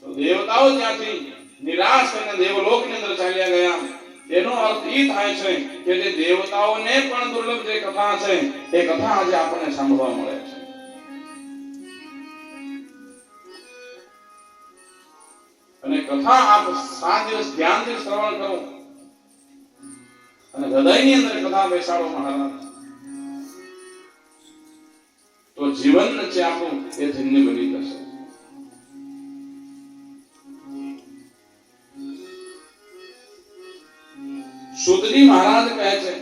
તો દેવતાઓ ત્યાંથી નિરાશ થઈને દેવલોકની અંદર ચાલ્યા ગયા. એનો અર્થ એ થાય છે કે જે દેવતાઓને પણ દુર્લભ જે કથા છે એ કથા આજે આપણને સાંભળવા મળે છે. અને કથા આપ 7 દિવસ ધ્યાનથી શ્રવણ કરો અને હૃદયની અંદર કથા બેસાડો મહારાજ, તો જીવન છે આપણું એ ધન્ય બની જશે. સુતજી મહારાજ કહે છે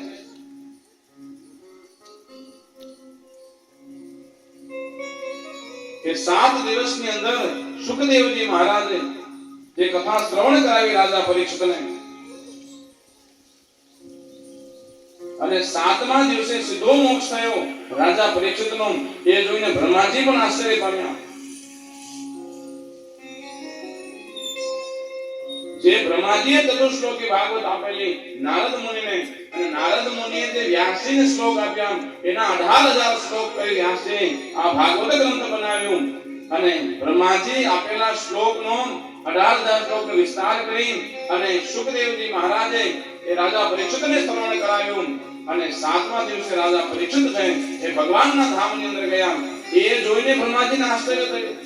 કે 7 દિવસની અંદર સુખદેવજી મહારાજે જે કથા શ્રવણ કરાવી રાજા પરીક્ષિતને, અને 7મા દિવસે સીધો મોક્ષ થયો રાજા પરીક્ષિતનો, એ જોઈને બ્રહ્માજી પણ આશ્ચર્ય પામ્યા. જે બ્રહ્માજીએ ચતુશ્લોકી ભાગવત આપેલી નારદ મુનિને, અને નારદ મુનિએ જે વ્યાસજીને શ્લોક આપ્યા, એના 18,000 શ્લોક કરી વ્યાસજી આ ભાગવત ગ્રંથ બનાવ્યું. અને બ્રહ્માજી આપેલા શ્લોકનો 18,000 શ્લોકનો વિસ્તાર કરી અને સુખદેવજી મહારાજે એ રાજા પરીક્ષિતને શ્રવણ કરાવ્યું. અને 7મા દિવસે રાજા પરીક્ષિત છે એ ભગવાનના ધામની અંદર ગયા. એ જોઈને બ્રહ્માજીને આશ્ચર્ય થયું.